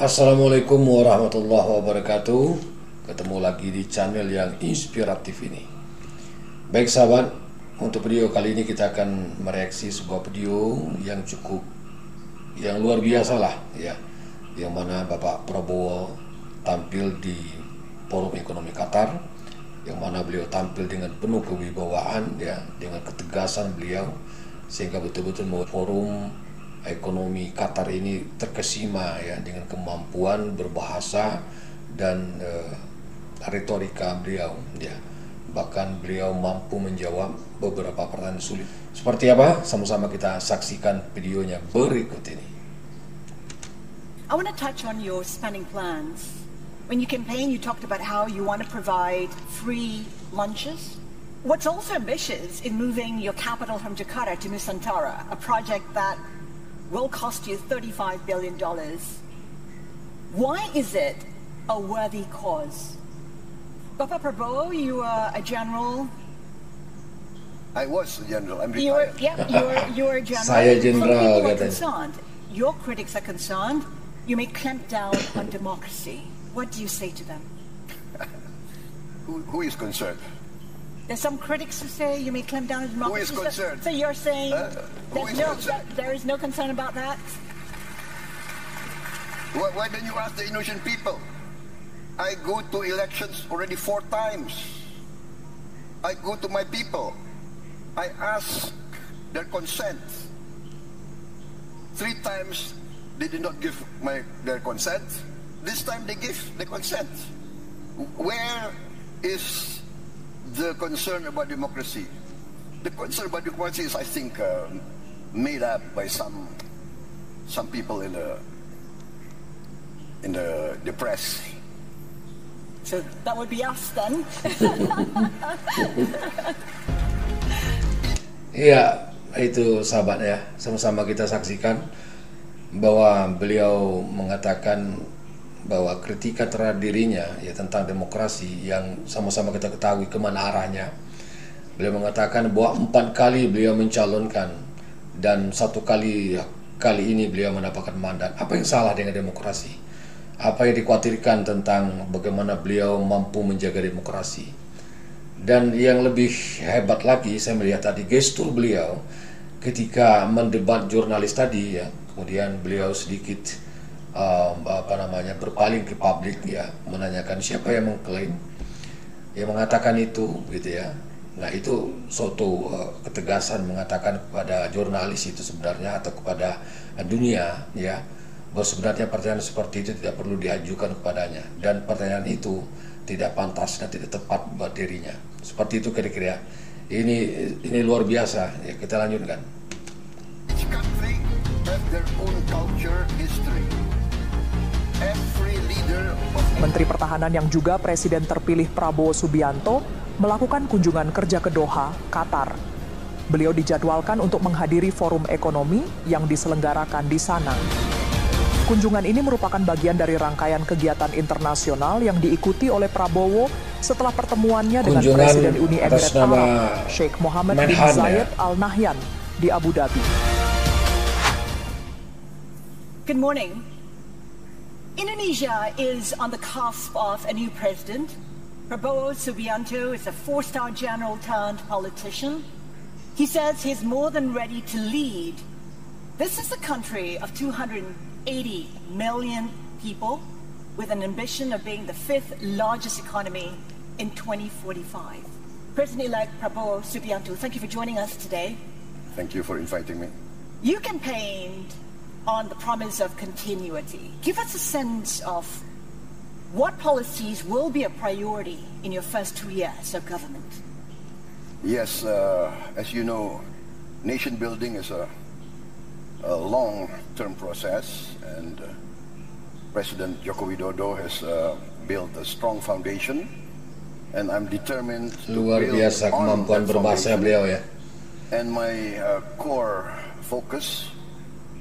Assalamualaikum warahmatullahi wabarakatuh. Ketemu lagi di channel yang inspiratif ini. Baik sahabat, untuk video kali ini kita akan mereaksi sebuah video yang luar biasa lah ya, yang mana Bapak Prabowo tampil di Forum Ekonomi Qatar, yang mana beliau tampil dengan penuh kewibawaan ya, dengan ketegasan beliau, sehingga betul-betul forum ekonomi Qatar ini terkesima ya, dengan kemampuan berbahasa dan retorika beliau ya. Bahkan beliau mampu menjawab beberapa pertanyaan sulit. Seperti apa? Sama-sama kita saksikan videonya berikut ini. I want to touch on your spending plans. When you campaign, you talked about how you want to provide free lunches. What's also ambitious in moving your capital from Jakarta to Nusantara, a project that will cost you $35 billion. Why is it a worthy cause? Bapak Prabowo, you are a general. I was a general. I'm You're, retired. yeah, you're a general. Saya Some jenderal, people are katanya. concerned. Your critics are concerned. You may clamp down on democracy. What do you say to them? Who is concerned? There's some critics who say you may clamp down on democracy. Who is concerned? So you're saying Who is concerned? there is no concern about that? Why don't you ask the Indonesian people? I go to elections already 4 times. I go to my people. I ask their consent. 3 times they did not give their consent. This time they give the consent. Where is the concern about democracy? The concern about democracy is, I think, made up by some people in the press. So that would be us then. Iya, itu sahabat ya. Sama-sama kita saksikan bahwa beliau mengatakan bahwa kritika terhadap dirinya ya tentang demokrasi yang sama-sama kita ketahui kemana arahnya. Beliau mengatakan bahwa 4 kali beliau mencalonkan dan 1 kali ini beliau mendapatkan mandat. Apa yang salah dengan demokrasi? Apa yang dikhawatirkan tentang bagaimana beliau mampu menjaga demokrasi? Dan yang lebih hebat lagi, saya melihat tadi gestur beliau ketika mendebat jurnalis tadi ya. Kemudian beliau sedikit berpaling ke publik ya, menanyakan siapa yang mengklaim, yang mengatakan itu gitu ya. Nah, itu suatu ketegasan mengatakan kepada jurnalis itu sebenarnya, atau kepada dunia ya, bahwa sebenarnya pertanyaan seperti itu tidak perlu diajukan kepadanya, dan pertanyaan itu tidak pantas dan tidak tepat buat dirinya. Seperti itu kira-kira. Ini luar biasa ya, kita lanjutkan. Each country has their own culture, history. Every leader of Menteri Pertahanan yang juga Presiden terpilih Prabowo Subianto melakukan kunjungan kerja ke Doha, Qatar. Beliau dijadwalkan untuk menghadiri forum ekonomi yang diselenggarakan di sana. Kunjungan ini merupakan bagian dari rangkaian kegiatan internasional yang diikuti oleh Prabowo setelah pertemuannya dengan Kunjungan Presiden Uni atas Emirat nama Arab, Sheikh Mohammed bin Menhan, Zayed ya. Al Nahyan di Abu Dhabi. Good morning. Indonesia is on the cusp of a new president. Prabowo Subianto is a 4-star general turned politician. He says he's more than ready to lead. This is a country of 280 million people with an ambition of being the 5th largest economy in 2045. President-elect Prabowo Subianto, thank you for joining us today. Thank you for inviting me. You campaigned on the promise of continuity. Give us a sense of what policies will be a priority in your first 2 years of government. Yes, as you know, nation building is a long-term process, and President Joko Widodo has built a strong foundation, and I'm determined to Luar build biasa on kemampuan that berbahasa foundation. beliau ya. And my core focus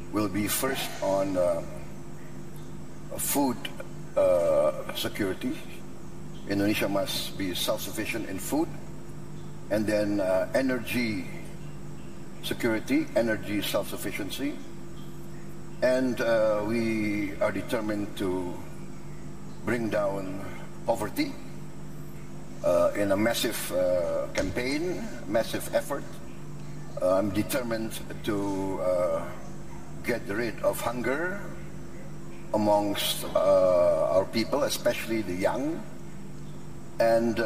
will be first on food security. Indonesia must be self-sufficient in food, and then energy security, energy self-sufficiency, And we are determined to bring down poverty in a massive campaign, massive effort. I'm determined to get rid of hunger amongst our people, especially the young. And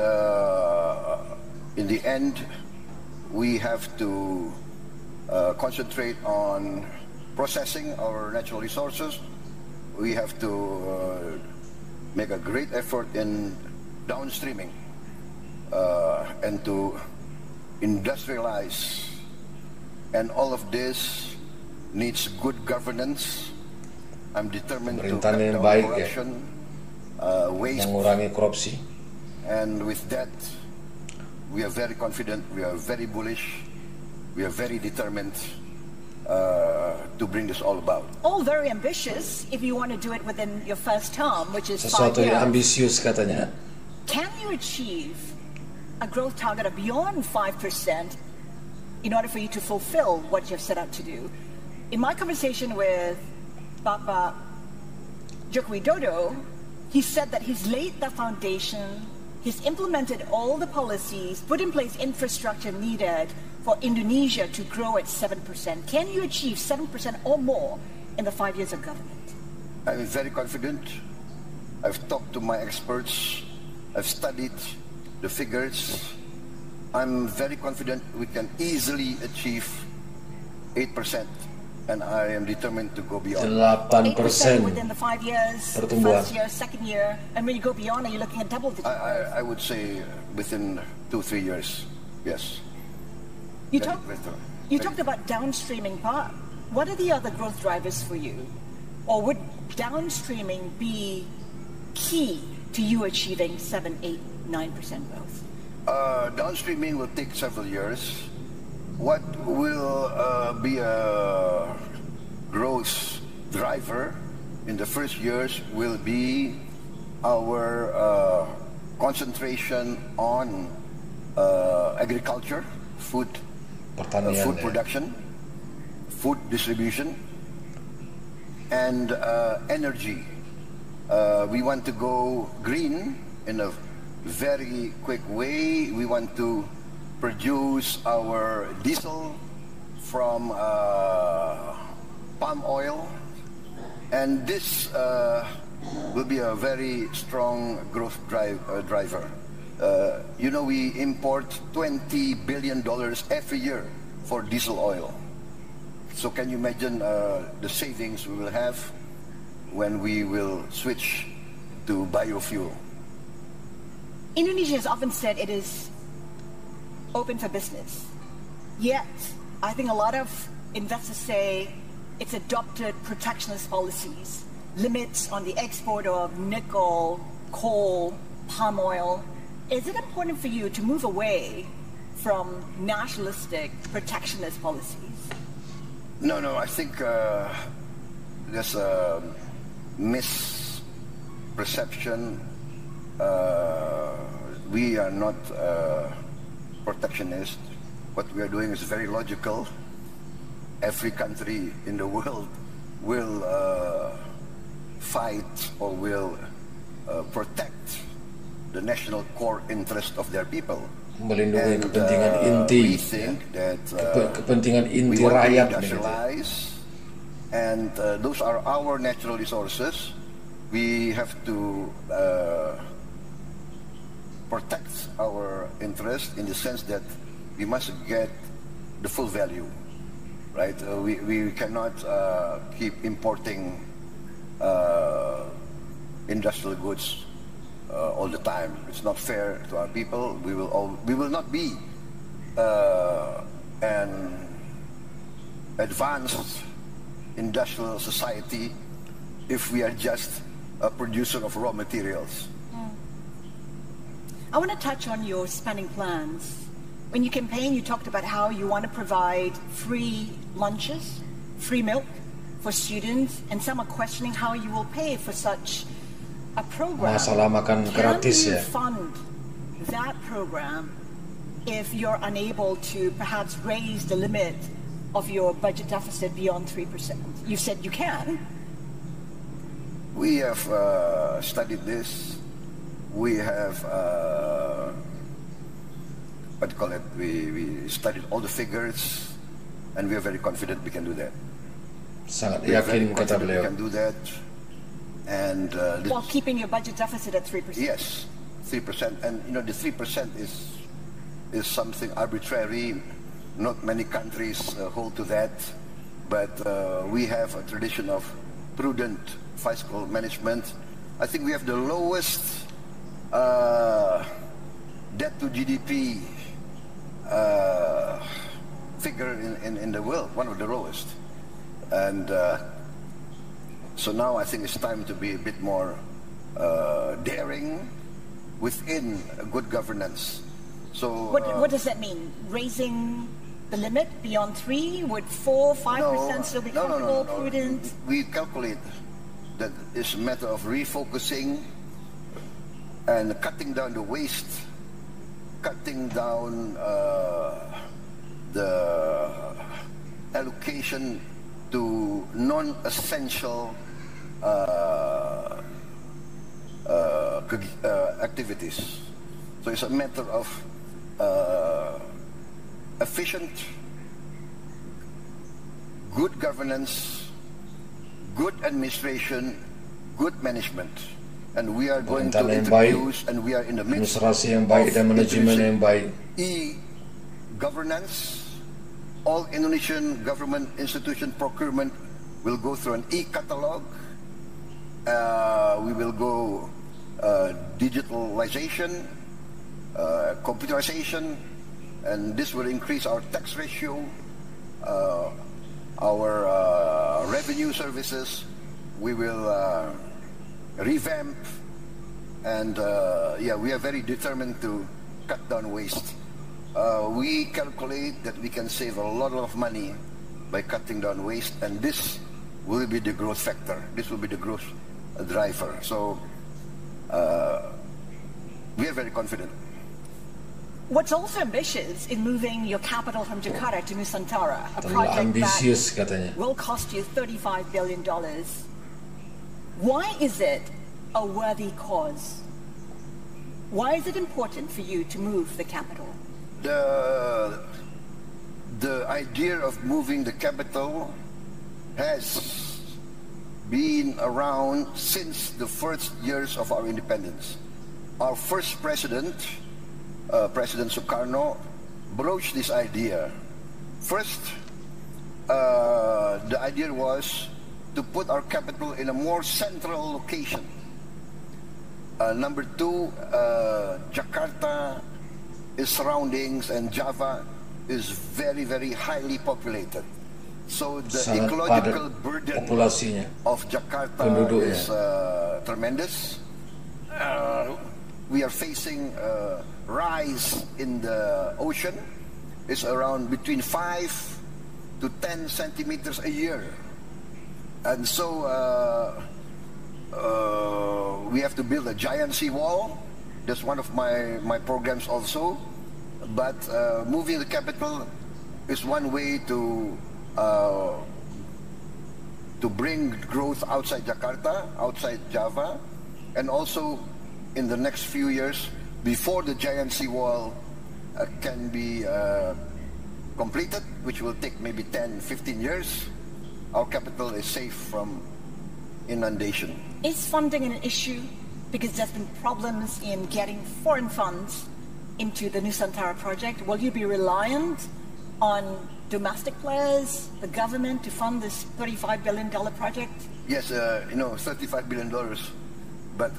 in the end, we have to concentrate on processing our natural resources. We have to make a great effort in downstreaming and to industrialize. And all of this needs good governance. I'm determined to cut down corruption, waste, mengurangi korupsi. and with that, we are very confident, we are very bullish, we are very determined to bring this all about. All very ambitious if you want to do it within your first term, which is 5 Sesuatu years. yang ambisius katanya. Can you achieve a growth target of beyond 5% in order for you to fulfill what you've set out to do? In my conversation with Bapak Joko Widodo, he said that he's laid the foundation, he's implemented all the policies, put in place infrastructure needed for Indonesia to grow at 7%. Can you achieve 7% or more in the 5 years of government? I'm very confident. I've talked to my experts, I've studied the figures. I'm very confident we can easily achieve 8%, and I am determined to go beyond. 8% within the 5 years, pertumbuhan. first year, second year, and when you go beyond, are you looking at double digit? I would say within 2-3 years, yes. You talked about downstreaming. What are the other growth drivers for you? Or would downstreaming be key to you achieving 7, 8, 9% growth? Downstreaming will take several years. What will be a growth driver in the first years will be our concentration on agriculture, food production, food distribution, and energy. We want to go green in a very quick way. We want to produce our diesel from palm oil, and this will be a very strong growth driver. You know, we import $20 billion every year for diesel oil. So can you imagine the savings we will have when we will switch to biofuel? Indonesia has often said it is open for business. Yet, I think a lot of investors say it's adopted protectionist policies, limits on the export of nickel, coal, palm oil. Is it important for you to move away from nationalistic protectionist policies? No, I think there's a misperception. We are not protectionist. What we are doing is very logical. Every country in the world will fight or will protect the national core interest of their people. Melindungi And kepentingan inti, we think that kepentingan inti we want to rakyat. industrialize, and those are our natural resources. We have to protect our interest in the sense that we must get the full value, right? We cannot keep importing industrial goods all the time. It's not fair to our people. We will not be an advanced industrial society if we are just a producer of raw materials. I want to touch on your spending plans. When you campaigned, you talked about how you want to provide free lunches, free milk for students, and some are questioning how you will pay for such a program. Masalah makan gratis Can you ya. fund that program if you're unable to perhaps raise the limit of your budget deficit beyond 3%? You said you can. We have studied this. We have, what do you call it? We studied all the figures, and we are very confident we can do that. Sangat We are very yakin kata confident we beliau. can do that. And While keeping your budget deficit at 3%. yes, 3%. And you know, the 3% is something arbitrary. Not many countries hold to that. But we have a tradition of prudent fiscal management. I think we have the lowest debt to GDP figure in the world, one of the lowest. And so now I think it's time to be a bit more daring within good governance. So What does that mean? Raising the limit beyond 3? Would 4, 5% still be comfortable, prudent? We calculate that it's a matter of refocusing and cutting down the waste, cutting down the allocation to non-essential activities. So it's a matter of efficient, good governance, good administration, good management. And we are going to Pemerintahan yang baik, introduce, and we are in the midst administrasi yang baik of dan manajemen yang baik. e-governance. All Indonesian government institution procurement will go through an e-catalog. We will go digitalization, computerization, and this will increase our tax ratio, our revenue services. We will revamp, and yeah, we are very determined to cut down waste. We calculate that we can save a lot of money by cutting down waste, and this will be the growth factor. This will be the growth driver. So we are very confident. What's also ambitious in moving your capital from Jakarta to Nusantara, a Terlalu project ambisius that katanya. will cost you $35 billion. Why is it a worthy cause? Why is it important for you to move the capital? The idea of moving the capital has been around since the first years of our independence. Our first president, President Sukarno, broached this idea. First, the idea was to put our capital in a more central location. Number two, Jakarta, its surroundings, and Java is very, very highly populated. So the Sangat ecological padat burden populasinya, of Jakarta penduduknya. is tremendous. We are facing a rise in the ocean. It's around between 5 to 10 centimeters a year. And so we have to build a giant seawall. That's one of my programs also. But moving the capital is one way to bring growth outside Jakarta, outside Java, and also in the next few years, before the giant seawall can be completed, which will take maybe 10, 15 years, our capital is safe from inundation. Is funding an issue? Because there's been problems in getting foreign funds into the Nusantara project. Will you be reliant on domestic players, the government, to fund this $35 billion project? Yes, $35 billion, but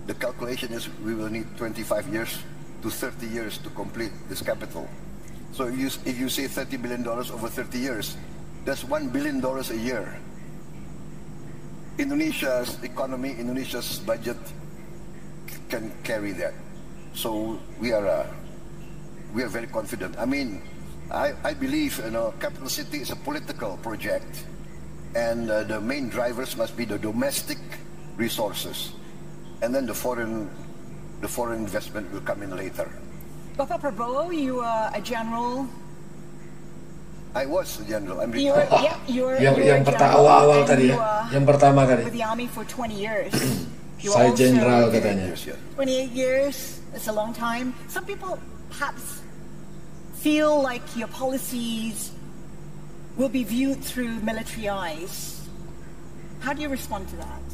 the calculation is we will need 25 years to 30 years to complete this capital. So if you say $30 billion over 30 years, that's $1 billion a year. Indonesia's economy, Indonesia's budget can carry that. So we are very confident. I mean, I believe Capital City is a political project, and the main drivers must be the domestic resources, and then the foreign investment will come in later. Bapak Prabowo, you are a general I was a general. I'm You were, yeah, you were, Yang you were a general, awal and tadi you, ya, yang pertama with tadi. the army for 20 years. You Saya also- jenderal katanya. Yes, yeah. 28 years, it's a long time. Some people perhaps feel like your policies will be viewed through military eyes. How do you respond to that?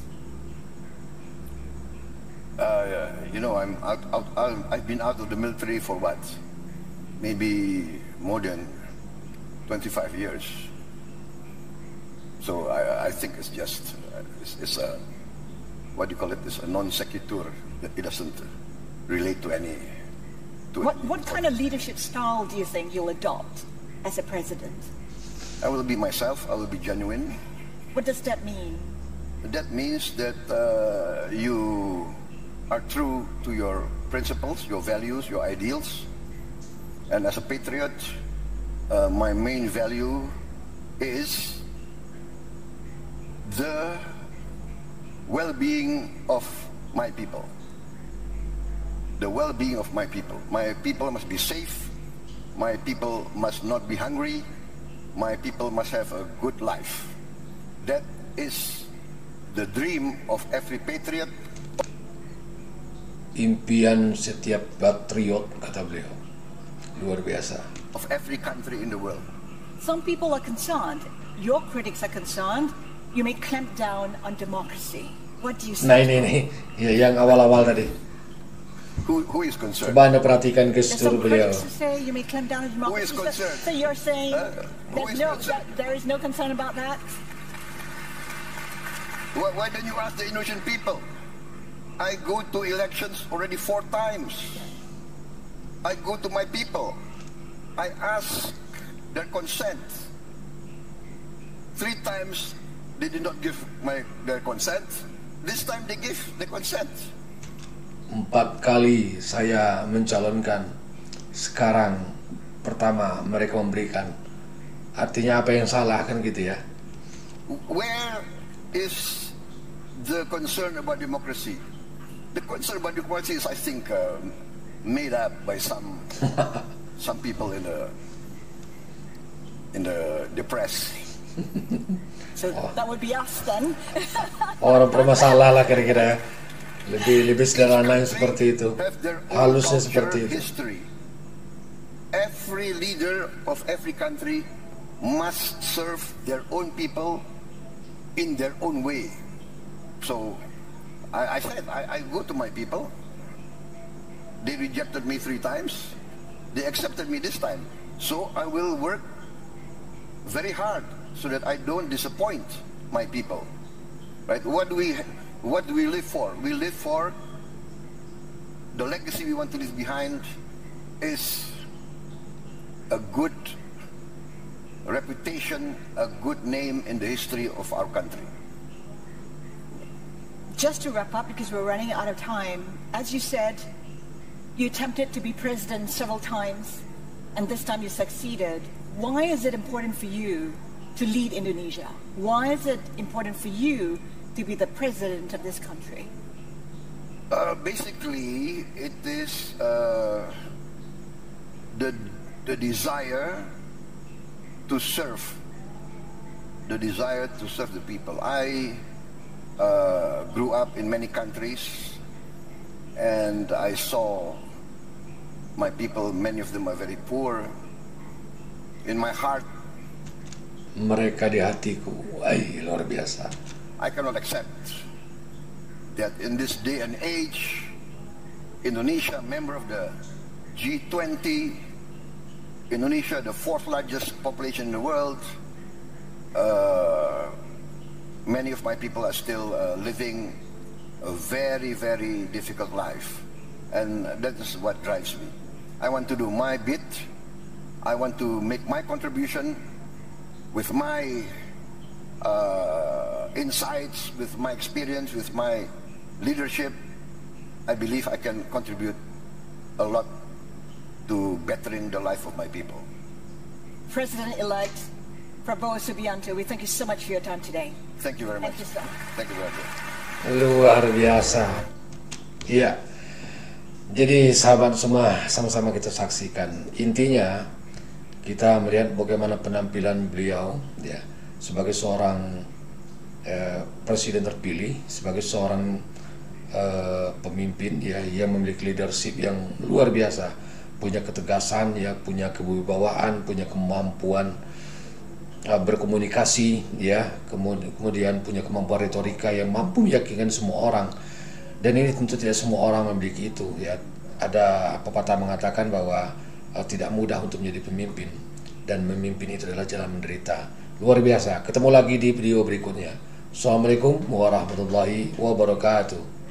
You know, I've been out of the military for what? Maybe more than 25 years. So I think it's just, it's a, what do you call it? It's a non sequitur. It doesn't relate to any. What kind of leadership style do you think you'll adopt as a president? I will be myself. I will be genuine. What does that mean? That means that you are true to your principles, your values, your ideals. And as a patriot, my main value is the well-being of my people. The well-being of my people. My people must be safe. My people must not be hungry. My people must have a good life. That is the dream of every patriot. Impian setiap patriot, kata beliau. Luar biasa. Of every country in the world. Some people are concerned, your critics are concerned, you may clamp down on democracy. What do you say? Nah ini ya, yang awal-awal tadi. Who is concerned? Coba Anda perhatikan There's gestur some beliau. critics who say you may clamp down on Who is democracy. concerned? So you're saying Who is concerned? there is no concern about that? Why don't you ask the Indonesian people? I go to elections already 4 times. I go to my people. I ask their consent. 3 times they did not give their consent. This time they give the consent. 4 kali saya mencalonkan. Sekarang pertama mereka memberikan. Artinya apa yang salah kan gitu ya? Where is the concern about democracy? The concern about democracy is, I think, made up by some people in the press. So that would be us then. Orang bermasalah lah kira-kira ya. Lebih sederhana yang seperti itu. Have their own Halusnya culture, seperti itu. history. Every leader of every country must serve their own people in their own way. So I said, I go to my people. They rejected me 3 times. They accepted me this time. So I will work very hard so that I don't disappoint my people. Right? What do we live for? We live for the legacy we want to leave behind is a good reputation, a good name in the history of our country. Just to wrap up, because we're running out of time, as you said, you attempted to be president several times, and this time you succeeded. Why is it important for you to lead Indonesia? Why is it important for you to be the president of this country? Basically, it is the desire to serve, the people. I grew up in many countries, and I saw my people, many of them are very poor. In my heart, Mereka di hatiku, luar biasa. I cannot accept that in this day and age, Indonesia, member of the G20, Indonesia, the 4th largest population in the world, many of my people are still living a very, very difficult life. And that is what drives me. I want to do my bit. I want to make my contribution with my insights, with my experience, with my leadership. I believe I can contribute a lot to bettering the life of my people. President-elect Prabowo Subianto, we thank you so much for your time today. Thank you very much. Thank you, sir. Thank you very much. Luar biasa. Iya. Jadi sahabat semua, sama-sama kita saksikan. Intinya kita melihat bagaimana penampilan beliau ya sebagai seorang presiden terpilih, sebagai seorang pemimpin ya yang memiliki leadership yang luar biasa, punya ketegasan ya, punya kewibawaan, punya kemampuan berkomunikasi ya, kemudian punya kemampuan retorika yang mampu meyakinkan semua orang. Dan ini tentu tidak semua orang memiliki itu ya. Ada pepatah mengatakan bahwa tidak mudah untuk menjadi pemimpin, dan memimpin itu adalah jalan menderita. Luar biasa. Ketemu lagi di video berikutnya. Assalamualaikum warahmatullahi wabarakatuh.